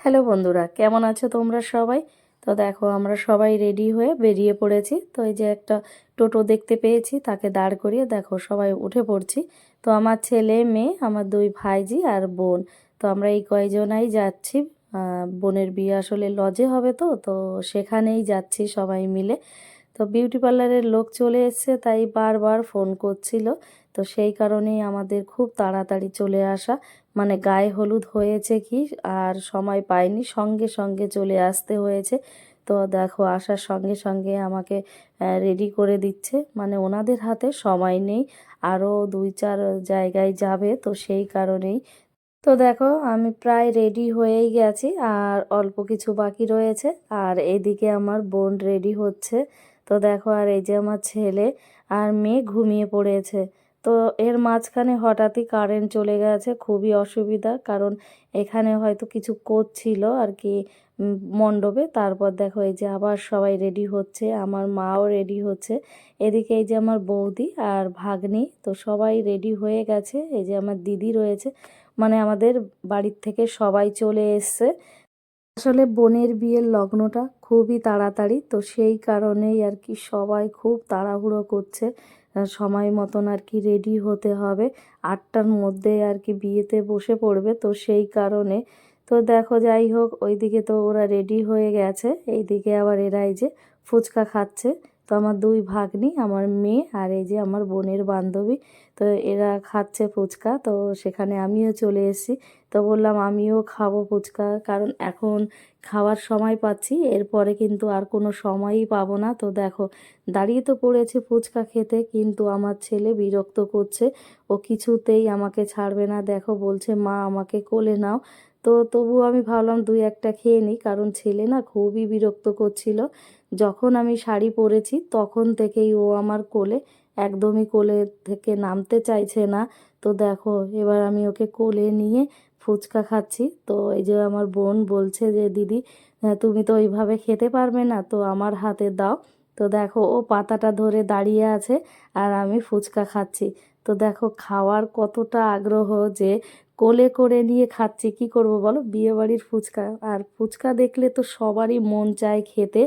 Hello বন্ধুরা, কেমন আছো তোমরা সবাই? তো দেখো আমরা সবাই রেডি হয়ে বেরিয়ে পড়েছি। তো এই যে একটা টোটো দেখতে পেয়েছি, তাকে দাঁড় করিয়ে দেখো সবাই উঠে পড়ছি। তো আমার ছেলে মেয়ে, আমার দুই ভাইজি আর বোন, তো আমরা এই কয়জনাই যাচ্ছি। বোনের বিয়ে আসলে লজে হবে, তো তো সেখানেই যাচ্ছি সবাই মিলে। তো বিউটি পার্লারের লোক চলে এসেছে, তাই বারবার ফোন করছিল। তো সেই কারণেই আমাদের খুব তাড়াতাড়ি চলে আসা, মানে গায়ে হলুদ হয়েছে কি আর সময় পাইনি, সঙ্গে সঙ্গে চলে আসতে হয়েছে। তো দেখো আসার সঙ্গে সঙ্গে আমাকে রেডি করে দিচ্ছে, মানে ওনাদের হাতে সময় নেই, আরও দুই চার জায়গায় যাবে, তো সেই কারণেই। তো দেখো আমি প্রায় রেডি হয়েই গেছি, আর অল্প কিছু বাকি রয়েছে। আর এইদিকে আমার বোন রেডি হচ্ছে। তো দেখো, আর এই যে আমার ছেলে আর মেয়ে ঘুমিয়ে পড়েছে। তো এর মাঝখানে হঠাৎই কারেন্ট চলে গেছে, খুবই অসুবিধা, কারণ এখানে হয়তো কিছু করছিল আর কি মণ্ডপে। তারপর দেখো এই যে আবার সবাই রেডি হচ্ছে, আমার মাও রেডি হচ্ছে। এদিকে এই যে আমার বৌদি আর ভাগ্নি, তো সবাই রেডি হয়ে গেছে। এই যে আমার দিদি রয়েছে, মানে আমাদের বাড়ির থেকে সবাই চলে এসছে। আসলে বোনের বিয়ের লগ্নটা খুবই তাড়াতাড়ি, তো সেই কারণেই আর কি সবাই খুব তাড়াহুড়ো করছে। সময় মতন আর কি রেডি হতে হবে, 8টার মধ্যে আর কি বিয়েতে বসে পড়বে, তো সেই কারণে। তো দেখো যাই হোক, ওইদিকে তো ওরা রেডি হয়ে গেছে, এইদিকে আবার এরা এই যে ফুচকা খাচ্ছে। তো আমার দুই ভাগ্নি, আমার মেয়ে আর এই যে আমার বোনের বান্ধবী, তো এরা খাচ্ছে ফুচকা। তো সেখানে আমিও চলে এসেছি। তো বললাম আমিও খাবো ফুচকা, কারণ এখন খাওয়ার সময় পাচ্ছি, এরপরে কিন্তু আর কোনো সময়ই পাবো না। তো দেখো দাঁড়িয়ে তো পড়েছে ফুচকা খেতে, কিন্তু আমার ছেলে বিরক্ত করছে, ও কিছুতেই আমাকে ছাড়বে না। দেখো বলছে মা আমাকে কোলে নাও। তো তবুও আমি ভাবলাম দুই একটা খেয়ে নিই, কারণ ছেলে না খুবই বিরক্ত করছিল। যখন আমি শাড়ি পরেছি তখন থেকেই ও আমার কোলে, একদমই কোলে থেকে নামতে চাইছে না। তো দেখো এবার আমি ওকে কোলে নিয়ে ফুচকা খাচ্ছি। তো এই যে আমার বোন বলছে যে দিদি, তুমি তো ওইভাবে খেতে পারবে না, তো আমার হাতে দাও। তো দেখো ও পাতাটা ধরে দাঁড়িয়ে আছে, আর আমি ফুচকা খাচ্ছি। তো দেখো খাওয়ার কতটা আগ্রহ, যে কোলে করে নিয়ে খাচ্ছি। কি করব বলো, বিয়ে বাড়ির ফুচকা, আর ফুচকা দেখলে তো সবারই মন চায় খেতে,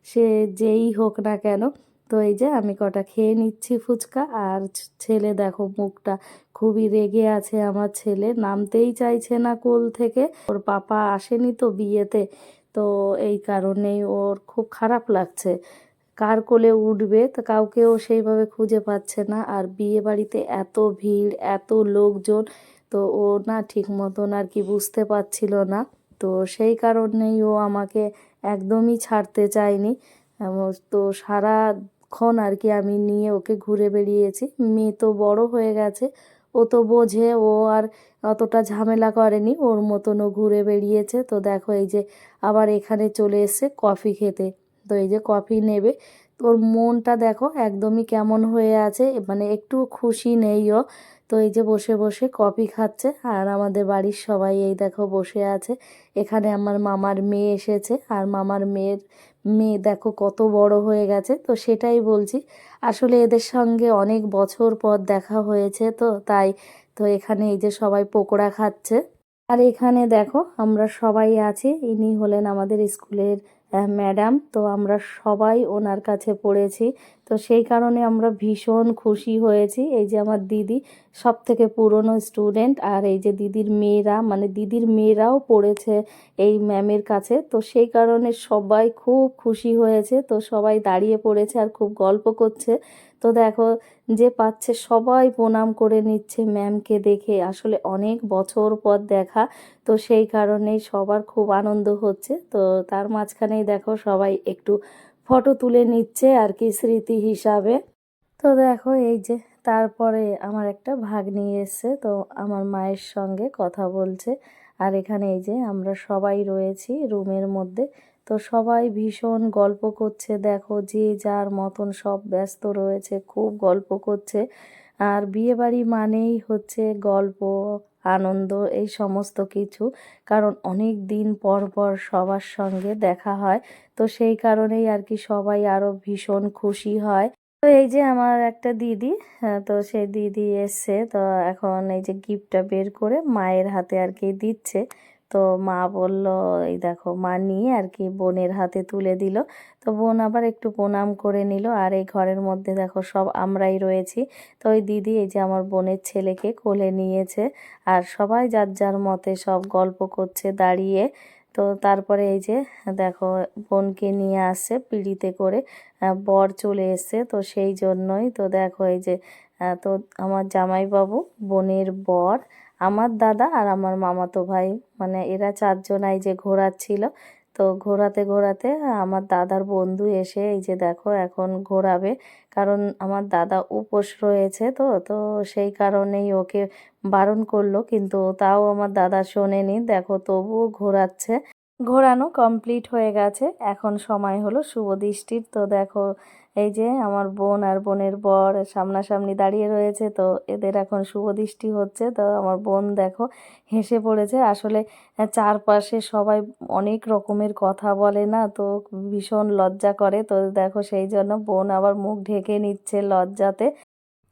সে যেই হোক না কেন। তো এই যে আমি কটা খেয়ে নিচ্ছি ফুচকা, আর ছেলে দেখো মুখটা, খুবই রেগে আছে আমার ছেলে, নামতেই চাইছে না কোল থেকে। ওর পাপা আসেনি তো বিয়েতে, তো এই কারণেই ওর খুব খারাপ লাগছে। কার কোলে উঠবে, তো কাউকেও সেইভাবে খুঁজে পাচ্ছে না, আর বিয়ে বাড়িতে এত ভিড়, এত লোকজন, তো ও না ঠিক মতন আর কি বুঝতে পারছিল না। তো সেই কারণেই ও আমাকে একদমই ছাড়তে চায়নি। তো সারাক্ষণ আর কি আমি নিয়ে ওকে ঘুরে বেড়িয়েছি। মেয়ে তো বড় হয়ে গেছে, ও তো বোঝে, ও আর অতটা ঝামেলা করেনি, ওর মতন ও ঘুরে বেড়িয়েছে। তো দেখো এই যে আবার এখানে চলে এসেছে কফি খেতে। তো এই যে কফি নেবে, তোর মনটা দেখো একদমই কেমন হয়ে আছে, মানে একটু খুশি নেই ও। তো এই যে বসে বসে কফি খাচ্ছে, আর আমাদের বাড়ির সবাই এই দেখো বসে আছে। এখানে আমার মামার মেয়ে এসেছে, আর মামার মেয়ের মেয়ে দেখো কত বড় হয়ে গেছে, তো সেটাই বলছি। আসলে এদের সঙ্গে অনেক বছর পর দেখা হয়েছে, তো তাই। তো এখানে এই যে সবাই পকোড়া খাচ্ছে। আর এখানে দেখো আমরা সবাই আছি, ইনি হলেন আমাদের স্কুলের ম্যাডাম। তো আমরা সবাই ওনার কাছে পড়েছি, তো সেই কারণে আমরা ভীষণ খুশি হয়েছি। এই যে আমার দিদি সব থেকে পুরনো স্টুডেন্ট, আর এই যে দিদির মেয়েরা, মানে দিদির মেয়েরাও পড়েছে এই ম্যামের কাছে, তো সেই কারণে সবাই খুব খুশি হয়েছে। তো সবাই দাঁড়িয়ে পড়েছে আর খুব গল্প করছে। তো দেখো যে পাচ্ছে সবাই প্রণাম করে নিচ্ছে ম্যামকে দেখে, আসলে অনেক বছর পর দেখা, তো সেই কারণেই সবার খুব আনন্দ হচ্ছে। তো তার মাঝখানেই দেখো সবাই একটু ফটো তুলে নিচ্ছে আর কি স্মৃতি হিসাবে। তো দেখো এই যে তারপরে আমার একটা ভাগ্নি এসছে, তো আমার মায়ের সঙ্গে কথা বলছে। আর এখানে এই যে আমরা সবাই রয়েছি রুমের মধ্যে, তো সবাই ভীষণ গল্প করছে। দেখো যে যার মতন সব ব্যস্ত রয়েছে, খুব গল্প করছে। আর বিয়ে বাড়ি মানেই হচ্ছে গল্প, আনন্দ, এই সমস্ত কিছু, কারণ অনেক দিন পর পর সবার সঙ্গে দেখা হয়। তো সেই কারণেই আর কি সবাই আরো ভীষণ খুশি হয়। তো এই যে আমার একটা দিদি, তো সেই দিদি এসছে, তো এখন এই যে গিফটটা বের করে মায়ের হাতে আর কি দিচ্ছে। তো তো মা বলল, এই দেখো মা নিয়ে আর কি বোনের হাতে তুলে দিল। তো বোন আবার একটু প্রণাম করে নিল। আর এই ঘরের মধ্যে দেখো সব আমরাই রয়েছি। তো ওই দিদি এই যে আমার বোনের ছেলেকে কোলে নিয়েছে, আর সবাই যার যার মতে সব গল্প করছে দাঁড়িয়ে। তো তারপরে এই যে দেখো বোনকে নিয়ে আসছে পিঁড়িতে করে, বর চলে এসছে, তো সেই জন্যই তো দেখো এই যে তো আমার জামাইবাবু, বোনের বর, আমার দাদা আর আমার মামাতো ভাই, মানে এরা চারজনাই যে ঘোরাচ্ছিল। তো ঘোরাতে ঘোরাতে আমার দাদার বন্ধু এসে এই যে দেখো এখন ঘোরাবে, কারণ আমার দাদা উপোস রয়েছে, তো তো সেই কারণেই ওকে বারণ করলো, কিন্তু তাও আমার দাদা শোনেনি, দেখো তবুও ঘোরাচ্ছে। ঘোরানো কমপ্লিট হয়ে গেছে, এখন সময় হলো শুভ দৃষ্টির। তো দেখো এই যে আমার বোন আর বোনের বর সামনাসামনি দাঁড়িয়ে রয়েছে, তো এদের এখন শুভ দৃষ্টি হচ্ছে। তো আমার বোন দেখো হেসে পড়েছে। আসলে চারপাশে সবাই অনেক রকমের কথা বলে না, তো ভীষণ লজ্জা করে। তো দেখো সেই জন্য বোন আবার মুখ ঢেকে নিচ্ছে লজ্জাতে।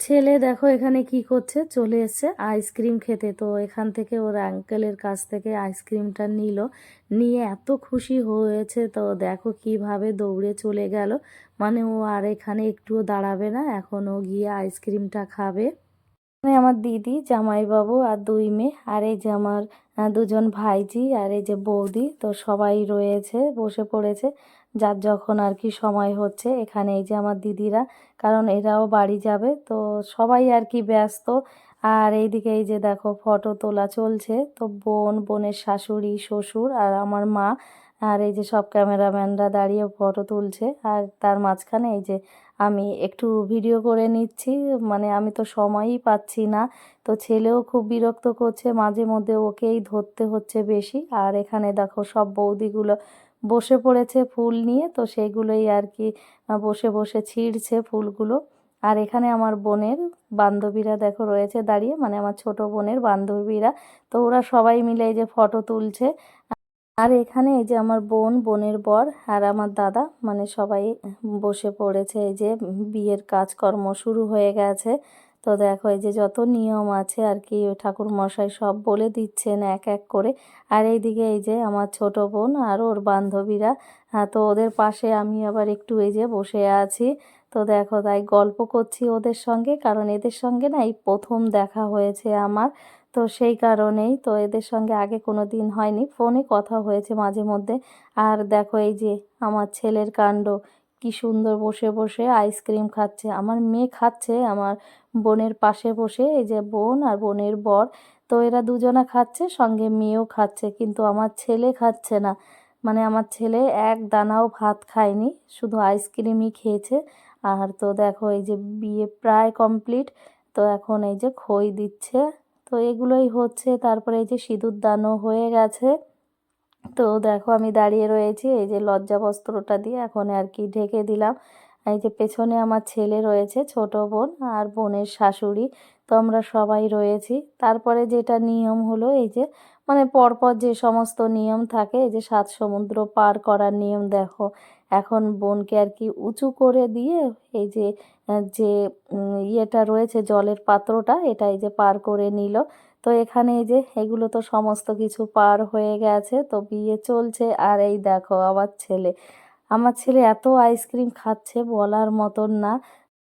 ছেলে দেখো এখানে কি করছে, চলে এসছে আইসক্রিম খেতে। তো এখান থেকে ওর আঙ্কেলের কাছ থেকে আইসক্রিমটা নিল, নিয়ে এত খুশি হয়েছে, তো দেখো কিভাবে দৌড়ে চলে গেল। মানে ও আর এখানে একটুও দাঁড়াবে না, এখন ও গিয়ে আইসক্রিমটা খাবে। মানে আমার দিদি, জামাইবাবু আর দুই মেয়ে, আর এই যে আমার দুজন ভাইজি আর এই যে বৌদি, তো সবাই রয়েছে, বসে পড়েছে যার যখন আর কি সময় হচ্ছে। এখানে এই যে আমার দিদিরা, কারণ এরাও বাড়ি যাবে, তো সবাই আর কি ব্যস্ত। আর এইদিকে এই যে দেখো ফটো তোলা চলছে, তো বোন, বোনের শাশুড়ি, শ্বশুর আর আমার মা, আর এই যে সব ক্যামেরাম্যানরা দাঁড়িয়ে ফটো তুলছে। আর তার মাঝখানে এই যে আমি একটু ভিডিও করে নিচ্ছি, মানে আমি তো সময়ই পাচ্ছি না। তো ছেলেও খুব বিরক্ত করছে, মাঝে মধ্যে ওকেই ধরতে হচ্ছে বেশি। আর এখানে দেখো সব বৌদিগুলো বসে পড়েছে ফুল নিয়ে, তো সেইগুলোই আর কি বসে বসে ছিঁড়ছে ফুলগুলো। আর এখানে আমার বোনের বান্ধবীরা দেখো রয়েছে দাঁড়িয়ে, মানে আমার ছোট বোনের বান্ধবীরা, তো ওরা সবাই মিলে এই যে ফটো তুলছে। আর এখানে এই যে আমার বোন, বোনের বর আর আমার দাদা, মানে সবাই বসে পড়েছে। এই যে বিয়ের কাজকর্ম শুরু হয়ে গেছে। তো দেখো এই যে যত নিয়ম আছে আর কি ওই ঠাকুর মশাই সব বলে দিচ্ছেন এক এক করে। আর এইদিকে এই যে আমার ছোট বোন আর ওর বান্ধবীরা, হ্যাঁ, তো ওদের পাশে আমি আবার একটু এই যে বসে আছি। তো দেখো তাই গল্প করছি ওদের সঙ্গে, কারণ এদের সঙ্গে না এই প্রথম দেখা হয়েছে আমার। তো সেই কারণেই, তো এদের সঙ্গে আগে কোনো দিন হয়নি, ফোনে কথা হয়েছে মাঝে মধ্যে। আর দেখো এই যে আমার ছেলের কাণ্ড, কি সুন্দর বসে বসে আইসক্রিম খাচ্ছে। আমার মেয়ে খাচ্ছে আমার বোনের পাশে বসে, এই যে বোন আর বোনের বর, তো এরা দুজনা খাচ্ছে, সঙ্গে মেয়েও খাচ্ছে, কিন্তু আমার ছেলে খাচ্ছে না। মানে আমার ছেলে এক দানাও ভাত খায়নি, শুধু আইসক্রিমই খেয়েছে। আর তো দেখো এই যে বিয়ে প্রায় কমপ্লিট, তো এখন এই যে খই দিচ্ছে। তো এগুলোই হচ্ছে, তারপরে এই যে সিঁদুর দানও হয়ে গেছে। তো দেখো আমি দাঁড়িয়ে রয়েছি, এই যে লজ্জা বস্ত্রটা দিয়ে এখন আর কি ঢেকে দিলাম। এই যে পেছনে আমার ছেলে রয়েছে, ছোট বোন আর বোনের শাশুড়ি, তো আমরা সবাই রয়েছি। তারপরে যেটা নিয়ম হলো এই যে, মানে পরপর যে সমস্ত নিয়ম থাকে, এই যে সাত সমুদ্র পার করার নিয়ম, দেখো এখন বোনকে আর কি উঁচু করে দিয়ে এই যে যে ইয়েটা রয়েছে জলের পাত্রটা, এটা এই যে পার করে নিল। তো এখানে এই যে এগুলো তো সমস্ত কিছু পার হয়ে গেছে, তো বিয়ে চলছে। আর এই দেখো আমার ছেলে এত আইসক্রিম খাচ্ছে বলার মতন না।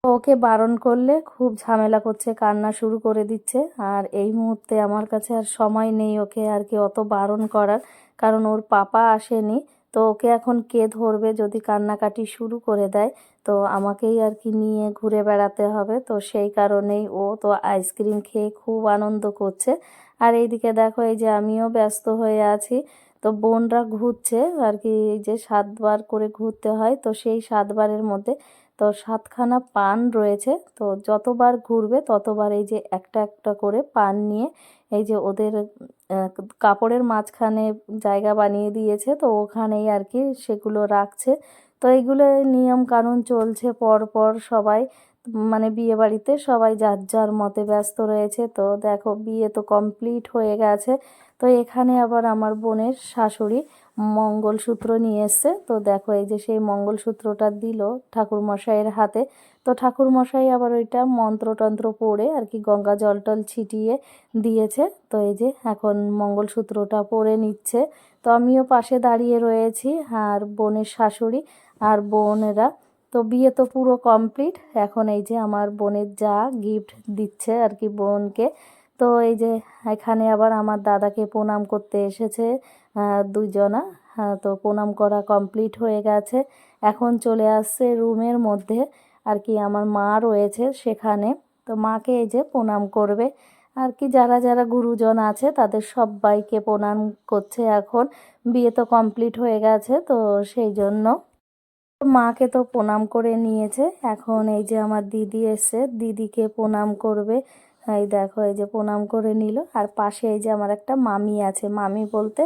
ওকে বারণ করলে খুব ঝামেলা করছে, কান্না শুরু করে দিচ্ছে। আর এই মুহূর্তে আমার কাছে আর সময় নেই ওকে আর কি অত বারণ করার, কারণ ওর পাপা আসেনি। তো ওকে এখন কে ধরবে যদি কান্নাকাটি শুরু করে দেয়, তো আমাকেই আর কি নিয়ে ঘুরে বেড়াতে হবে। তো সেই কারণেই ও তো আইসক্রিম খেয়ে খুব আনন্দ করছে। আর এইদিকে দেখো এই যে আমিও ব্যস্ত হয়ে আছি। তো বোনরা ঘুরছে আর কি, এই যে 7 বার করে ঘুরতে হয়, তো সেই 7 বারের মধ্যে তো 7খানা পান রয়েছে। তো যতবার ঘুরবে ততবার এই যে একটা একটা করে পান নিয়ে এই যে ওদের কাপড়ের মাঝখানে জায়গা বানিয়ে দিয়েছে, তো ওখানেই আর কি সেগুলো রাখছে। তো এইগুলো নিয়ম কানুন চলছে পর পর সবাই। মানে বিয়ে বাড়িতে সবাই যার যার মতে ব্যস্ত রয়েছে। তো দেখো বিয়ে তো কমপ্লিট হয়ে গেছে। তো এখানে আবার আমার বোনের শাশুড়ি মঙ্গলসূত্র নিয়ে এসছে। তো দেখো এই যে সেই মঙ্গলসূত্রটা দিল ঠাকুরমশাইয়ের হাতে। তো ঠাকুরমশাই আবার ওইটা মন্ত্রতন্ত্র পড়ে আর কি গঙ্গা জল টল ছিটিয়ে দিয়েছে। তো এই যে এখন মঙ্গলসূত্রটা পরে নিচ্ছে। তো আমিও পাশে দাঁড়িয়ে রয়েছি আর বোনের শাশুড়ি আর বোনেরা। তো বিয়ে তো পুরো কমপ্লিট। এখন এই যে আমার বোনের যা গিফট দিচ্ছে আর কি বোনকে। তো এই যে এখানে আবার আমার দাদাকে প্রণাম করতে এসেছে দুইজনা। তো প্রণাম করা কমপ্লিট হয়ে গেছে। এখন চলে আসছে রুমের মধ্যে আর কি আমার মা রয়েছে সেখানে। তো মাকে এই যে প্রণাম করবে আর কি যারা যারা গুরুজন আছে তাদের সবাইকে প্রণাম করছে এখন। বিয়ে তো কমপ্লিট হয়ে গেছে তো সেই জন্য মাকে তো প্রণাম করে নিয়েছে। এখন এই যে আমার দিদি এসে দিদিকে প্রণাম করবে। এই দেখো এই যে প্রণাম করে নিল। আর পাশে এই যে আমার একটা মামি আছে, মামি বলতে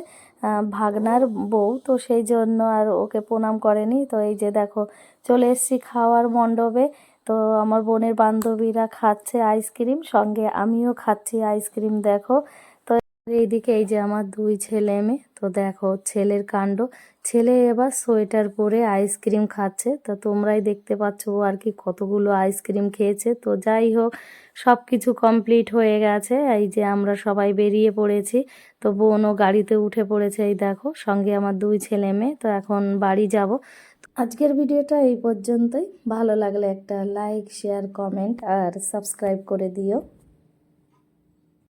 ভাগনার বউ। তো সেই জন্য আর ওকে প্রণাম করেনি। তো এই যে দেখো চলে এসেছি খাওয়ার মণ্ডপে। তো আমার বোনের বান্ধবীরা খাচ্ছে আইসক্রিম, সঙ্গে আমিও খাচ্ছি আইসক্রিম দেখো। তো এইদিকে এই যে আমার দুই ছেলে মেয়ে। তো দেখো ছেলের কাণ্ড, ছেলে এবার সোয়েটার পরে আইসক্রিম খাচ্ছে। তো তোমরাই দেখতে পাচ্ছ ও আর কি কতগুলো আইসক্রিম খেয়েছে। তো যাই হোক সব কিছু কমপ্লিট হয়ে গেছে। এই যে আমরা সবাই বেরিয়ে পড়েছি। তো বোনও গাড়িতে উঠে পড়েছে এই দেখো, সঙ্গে আমার দুই ছেলে মেয়ে। তো এখন বাড়ি যাব। আজকের ভিডিওটা এই পর্যন্তই। ভালো লাগলে একটা লাইক শেয়ার কমেন্ট আর সাবস্ক্রাইব করে দিও।